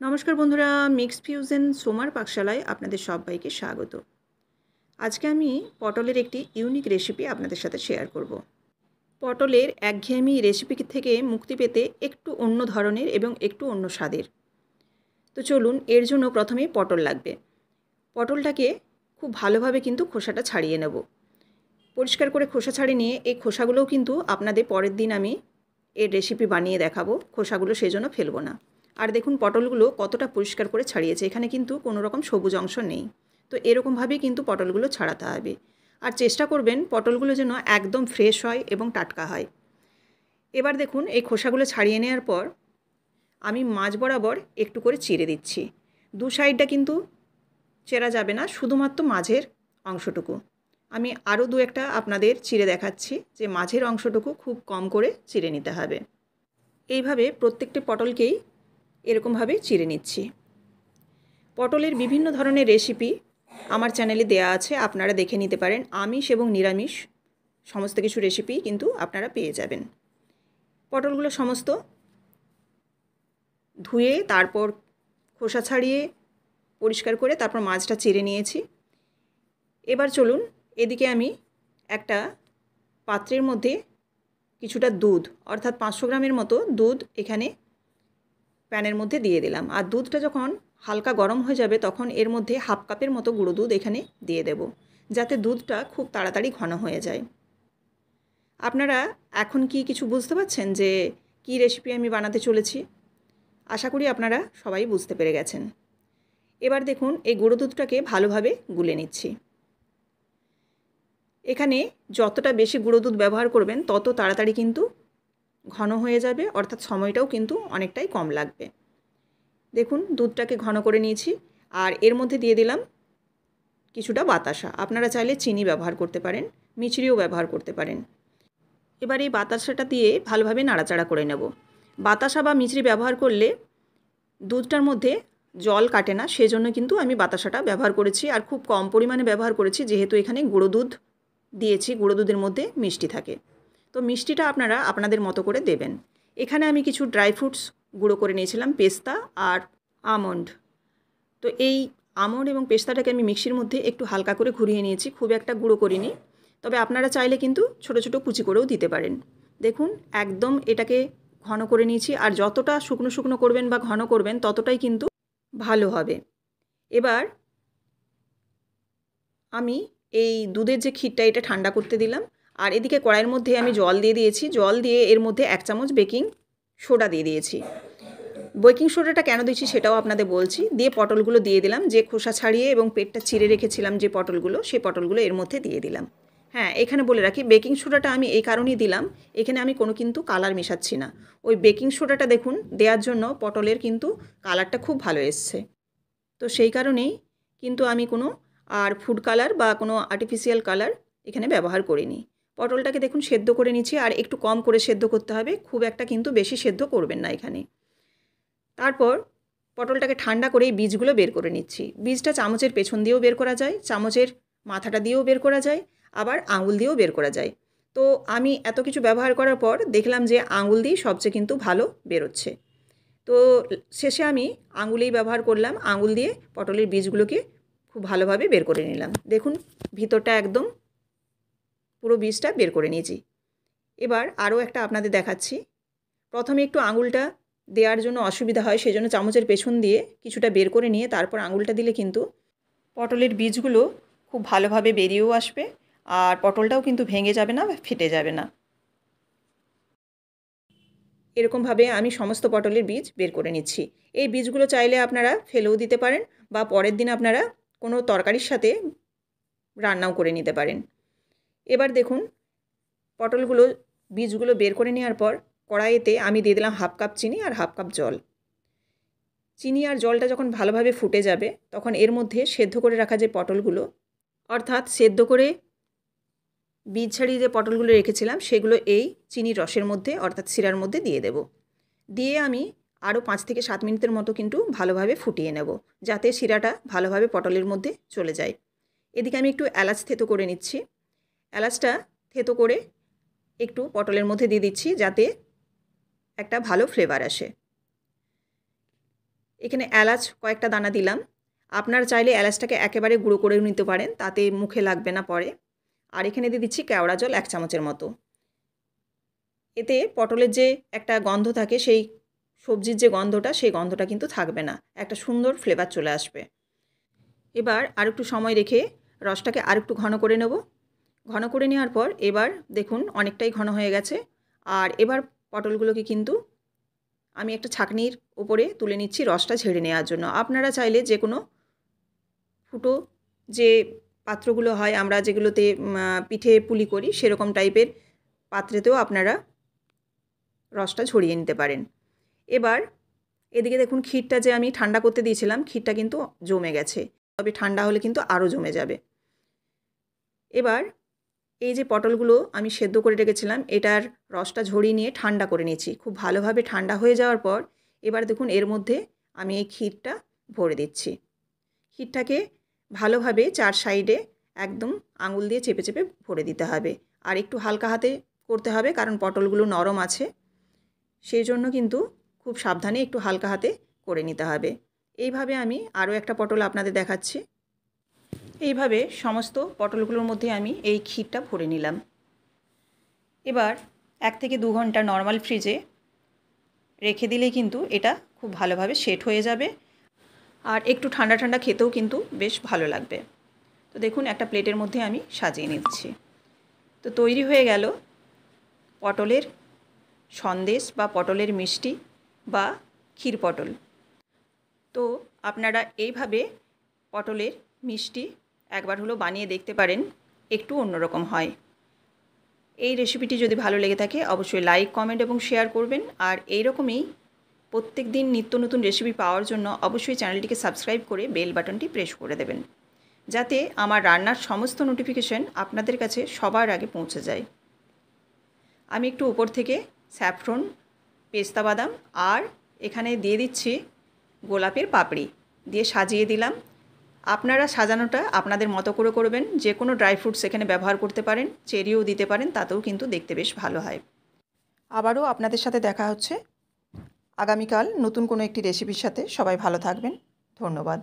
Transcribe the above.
নমস্কার বন্ধুরা, mix fusion সোমার পাকশালায় আপনাদের সবাইকে স্বাগত। আজকে আমি পটলের একটি ইউনিক রেসিপি আপনাদের সাথে শেয়ার করব। পটলের একঘেয়েমি রেসিপি থেকে মুক্তি পেতে একটু অন্য ধরনের এবং একটু অন্য স্বাদের। তো চলুন, এর জন্য প্রথমে পটল লাগবে। পটলটাকে খুব ভালোভাবে কিন্তু খোসাটা ছাড়িয়ে নেব। পরিষ্কার করে খোসা ছাড়িয়ে নিয়ে এই খোসাগুলোও কিন্তু আপনাদের পরের দিন আমি এর রেসিপি বানিয়ে দেখাবো। খোসাগুলো সেজন্য ফেলবো না। আর দেখুন পটলগুলো কতটা পরিষ্কার করে ছাড়িয়েছে, এখানে কিন্তু কোনো রকম সবুজ অংশ নেই। তো এরকমভাবেই কিন্তু পটলগুলো ছাড়াতে হবে। আর চেষ্টা করবেন পটলগুলো যেন একদম ফ্রেশ হয় এবং টাটকা হয়। এবার দেখুন এই খোসাগুলো ছাড়িয়ে নেওয়ার পর আমি মাঝ বরাবর একটু করে চিড়ে দিচ্ছি। দু সাইডটা কিন্তু চেরা যাবে না, শুধুমাত্র মাঝের অংশটুকু। আমি আরও দু একটা আপনাদের চিড়ে দেখাচ্ছি যে মাঝের অংশটুকু খুব কম করে চিড়ে নিতে হবে। এইভাবে প্রত্যেকটি পটলকেই এরকমভাবে চিড়ে নিচ্ছি। পটলের বিভিন্ন ধরনের রেসিপি আমার চ্যানেলে দেয়া আছে, আপনারা দেখে নিতে পারেন। আমিষ এবং নিরামিষ সমস্ত কিছু রেসিপি কিন্তু আপনারা পেয়ে যাবেন। পটলগুলো সমস্ত ধুয়ে তারপর খোসা ছাড়িয়ে পরিষ্কার করে তারপর মাছটা চিড়ে নিয়েছি। এবার চলুন, এদিকে আমি একটা পাত্রের মধ্যে কিছুটা দুধ, অর্থাৎ 500 গ্রামের মতো দুধ এখানে প্যানের মধ্যে দিয়ে দিলাম। আর দুধটা যখন হালকা গরম হয়ে যাবে তখন এর মধ্যে হাফ কাপের মতো গুঁড়ো দুধ এখানে দিয়ে দেব, যাতে দুধটা খুব তাড়াতাড়ি ঘন হয়ে যায়। আপনারা এখন কি কিছু বুঝতে পারছেন যে কী রেসিপি আমি বানাতে চলেছি? আশা করি আপনারা সবাই বুঝতে পেরে গেছেন। এবার দেখুন এই গুঁড়ো দুধটাকে ভালোভাবে গুলে নিচ্ছি। এখানে যতটা বেশি গুঁড়ো দুধ ব্যবহার করবেন তত তাড়াতাড়ি কিন্তু ঘন হয়ে যাবে, অর্থাৎ সময়টাও কিন্তু অনেকটাই কম লাগবে। দেখুন দুধটাকে ঘন করে নিয়েছি। আর এর মধ্যে দিয়ে দিলাম কিছুটা বাতাসা। আপনারা চাইলে চিনি ব্যবহার করতে পারেন, মিছরিও ব্যবহার করতে পারেন। এবার এই বাতাসাটা দিয়ে ভালোভাবে নাড়াচাড়া করে নেব। বাতাসা বা মিছরি ব্যবহার করলে দুধটার মধ্যে জল কাটে না, সেজন্য কিন্তু আমি বাতাসাটা ব্যবহার করেছি। আর খুব কম পরিমাণে ব্যবহার করেছি, যেহেতু এখানে গুঁড়ো দুধ দিয়েছি, গুঁড়ো দুধের মধ্যে মিষ্টি থাকে। তো মিষ্টিটা আপনারা আপনাদের মতো করে দেবেন। এখানে আমি কিছু ড্রাই ফ্রুটস গুঁড়ো করে নিয়েছিলাম, পেস্তা আর আমন্ড। তো এই আমন্ড এবং পেস্তাটাকে আমি মিক্সির মধ্যে একটু হালকা করে ঘুরিয়ে নিয়েছি, খুব একটা গুঁড়ো করিনি। তবে আপনারা চাইলে কিন্তু ছোটো ছোটো কুচি করেও দিতে পারেন। দেখুন একদম এটাকে ঘন করে নিয়েছি। আর যতটা শুকনো শুকনো করবেন বা ঘন করবেন ততটাই কিন্তু ভালো হবে। এবার আমি এই দুধের যে ক্ষীরটা এটা ঠান্ডা করতে দিলাম। আর এদিকে কড়াইয়ের মধ্যে আমি জল দিয়ে দিয়েছি। জল দিয়ে এর মধ্যে 1 চামচ বেকিং সোডা দিয়ে দিয়েছি। বেকিং সোডাটা কেন দিচ্ছি সেটাও আপনাদের বলছি। দিয়ে পটলগুলো দিয়ে দিলাম, যে খোসা ছাড়িয়ে এবং পেটটা চিড়ে রেখেছিলাম যে পটলগুলো, সেই পটলগুলো এর মধ্যে দিয়ে দিলাম। হ্যাঁ, এখানে বলে রাখি বেকিং সোডাটা আমি এই কারণেই দিলাম, এখানে আমি কোনো কিন্তু কালার মেশাচ্ছি না। ওই বেকিং সোডাটা দেখুন দেওয়ার জন্য পটলের কিন্তু কালারটা খুব ভালো এসছে। তো সেই কারণেই কিন্তু আমি কোনো আর ফুড কালার বা কোনো আর্টিফিশিয়াল কালার এখানে ব্যবহার করিনি। পটলটাকে দেখুন সেদ্ধ করে নিচ্ছি, আর একটু কম করে সেদ্ধ করতে হবে, খুব একটা কিন্তু বেশি সেদ্ধ করবেন না এখানে। তারপর পটলটাকে ঠান্ডা করে এই বীজগুলো বের করে নিচ্ছি। বীজটা চামচের পেছন দিয়েও বের করা যায়, চামচের মাথাটা দিয়েও বের করা যায়, আবার আঙুল দিয়েও বের করা যায়। তো আমি এত কিছু ব্যবহার করার পর দেখলাম যে আঙুল দিয়েই সবচেয়ে কিন্তু ভালো বেরোচ্ছে। তো শেষে আমি আঙুলেই ব্যবহার করলাম। আঙুল দিয়ে পটলের বীজগুলোকে খুব ভালোভাবে বের করে নিলাম। দেখুন ভিতরটা একদম পুরো বীজটা বের করে নিয়েছি। এবার আরও একটা আপনাদের দেখাচ্ছি। প্রথমে একটু আঙুলটা দেওয়ার জন্য অসুবিধা হয়, সেজন্য চামচের পেছন দিয়ে কিছুটা বের করে নিয়ে তারপর আঙুলটা দিলে কিন্তু পটলের বীজগুলো খুব ভালোভাবে বেরিয়েও আসবে, আর পটলটাও কিন্তু ভেঙে যাবে না বা ফেটে যাবে না। এরকমভাবে আমি সমস্ত পটলের বীজ বের করে নিচ্ছি। এই বীজগুলো চাইলে আপনারা ফেলেও দিতে পারেন, বা পরের দিন আপনারা কোনো তরকারির সাথে রান্নাও করে নিতে পারেন। এবার দেখুন পটলগুলো বীজগুলো বের করে নেওয়ার পর কড়াইতে আমি দিয়ে দিলাম হাফ কাপ চিনি আর হাফ কাপ জল। চিনি আর জলটা যখন ভালোভাবে ফুটে যাবে তখন এর মধ্যে সেদ্ধ করে রাখা যে পটলগুলো, অর্থাৎ সেদ্ধ করে বীজ ছাড়িয়ে যে পটলগুলো রেখেছিলাম সেগুলো এই চিনির রসের মধ্যে, অর্থাৎ শিরার মধ্যে দিয়ে দেব। দিয়ে আমি আরও 5 থেকে 7 মিনিটের মতো কিন্তু ভালোভাবে ফুটিয়ে নেব, যাতে শিরাটা ভালোভাবে পটলের মধ্যে চলে যায়। এদিকে আমি একটু এলাচ থেতো করে নিচ্ছি। এলাচটা থেতো করে একটু পটলের মধ্যে দিয়ে দিচ্ছি, যাতে একটা ভালো ফ্লেভার আসে। এখানে এলাচ কয়েকটা দানা দিলাম। আপনারা চাইলে এলাচটাকে একেবারে গুঁড়ো করেও নিতে পারেন, তাতে মুখে লাগবে না পরে। আর এখানে দিয়ে দিচ্ছি কেওড়া জল 1 চামচের মতো। এতে পটলের যে একটা গন্ধ থাকে, সেই সবজির যে গন্ধটা, সেই গন্ধটা কিন্তু থাকবে না, একটা সুন্দর ফ্লেভার চলে আসবে। এবার আর একটু সময় রেখে রসটাকে আর একটু ঘন করে নেব। ঘন করে নেওয়ার পর এবার দেখুন অনেকটাই ঘন হয়ে গেছে। আর এবার পটলগুলোকে কিন্তু আমি একটা ছাঁকনির উপরে তুলে নিচ্ছি রসটা ঝেড়ে নেওয়ার জন্য। আপনারা চাইলে যে কোনো ফুটো যে পাত্রগুলো হয়, আমরা যেগুলোতে পিঠে পুলি করি, সেরকম টাইপের পাত্রেতেও আপনারা রসটা ঝরিয়ে নিতে পারেন। এবার এদিকে দেখুন ক্ষীরটা যে আমি ঠান্ডা করতে দিয়েছিলাম, ক্ষীরটা কিন্তু জমে গেছে, তবে ঠান্ডা হলে কিন্তু আরও জমে যাবে। এবার এই যে পটলগুলো আমি সেদ্ধ করে রেখেছিলাম, এটার রসটা ঝরিয়ে নিয়ে ঠান্ডা করে নিয়েছি। খুব ভালোভাবে ঠান্ডা হয়ে যাওয়ার পর এবার দেখুন এর মধ্যে আমি এই ক্ষীরটা ভরে দিচ্ছি। ক্ষীরটাকে ভালোভাবে 4 সাইডে একদম আঙুল দিয়ে চেপে চেপে ভরে দিতে হবে। আর একটু হালকা হাতে করতে হবে, কারণ পটলগুলো নরম আছে, সেই জন্য কিন্তু খুব সাবধানে একটু হালকা হাতে করে নিতে হবে। এইভাবে আমি আরও একটা পটল আপনাদের দেখাচ্ছি। এইভাবে সমস্ত পটলগুলোর মধ্যে আমি এই ক্ষীরটা ভরে নিলাম। এবার 1 থেকে 2 ঘন্টা নর্মাল ফ্রিজে রেখে দিলেই কিন্তু এটা খুব ভালোভাবে সেট হয়ে যাবে। আর একটু ঠান্ডা ঠান্ডা খেতেও কিন্তু বেশ ভালো লাগবে। তো দেখুন একটা প্লেটের মধ্যে আমি সাজিয়ে নিচ্ছি। তো তৈরি হয়ে গেল পটলের সন্দেশ বা পটলের মিষ্টি বা ক্ষীর পটল। তো আপনারা এইভাবে পটলের মিষ্টি একবার হলো বানিয়ে দেখতে পারেন, একটু অন্যরকম হয়। এই রেসিপিটি যদি ভালো লেগে থাকে অবশ্যই লাইক, কমেন্ট এবং শেয়ার করবেন। আর এইরকমই প্রত্যেক দিন নিত্য নতুন রেসিপি পাওয়ার জন্য অবশ্যই চ্যানেলটিকে সাবস্ক্রাইব করে বেল বাটনটি প্রেস করে দেবেন, যাতে আমার রান্নার সমস্ত নোটিফিকেশন আপনাদের কাছে সবার আগে পৌঁছে যায়। আমি একটু উপর থেকে স্যাফরন, পেস্তা বাদাম আর এখানে দিয়ে দিচ্ছি গোলাপের পাপড়ি দিয়ে সাজিয়ে দিলাম। আপনারা সাজানোটা আপনাদের মতো করে করবেন, যে কোনো ড্রাই ফ্রুটস এখানে ব্যবহার করতে পারেন, চেরিও দিতে পারেন, তাতেও কিন্তু দেখতে বেশ ভালো হয়। আবারও আপনাদের সাথে দেখা হচ্ছে আগামীকাল নতুন কোনো একটি রেসিপির সাথে। সবাই ভালো থাকবেন, ধন্যবাদ।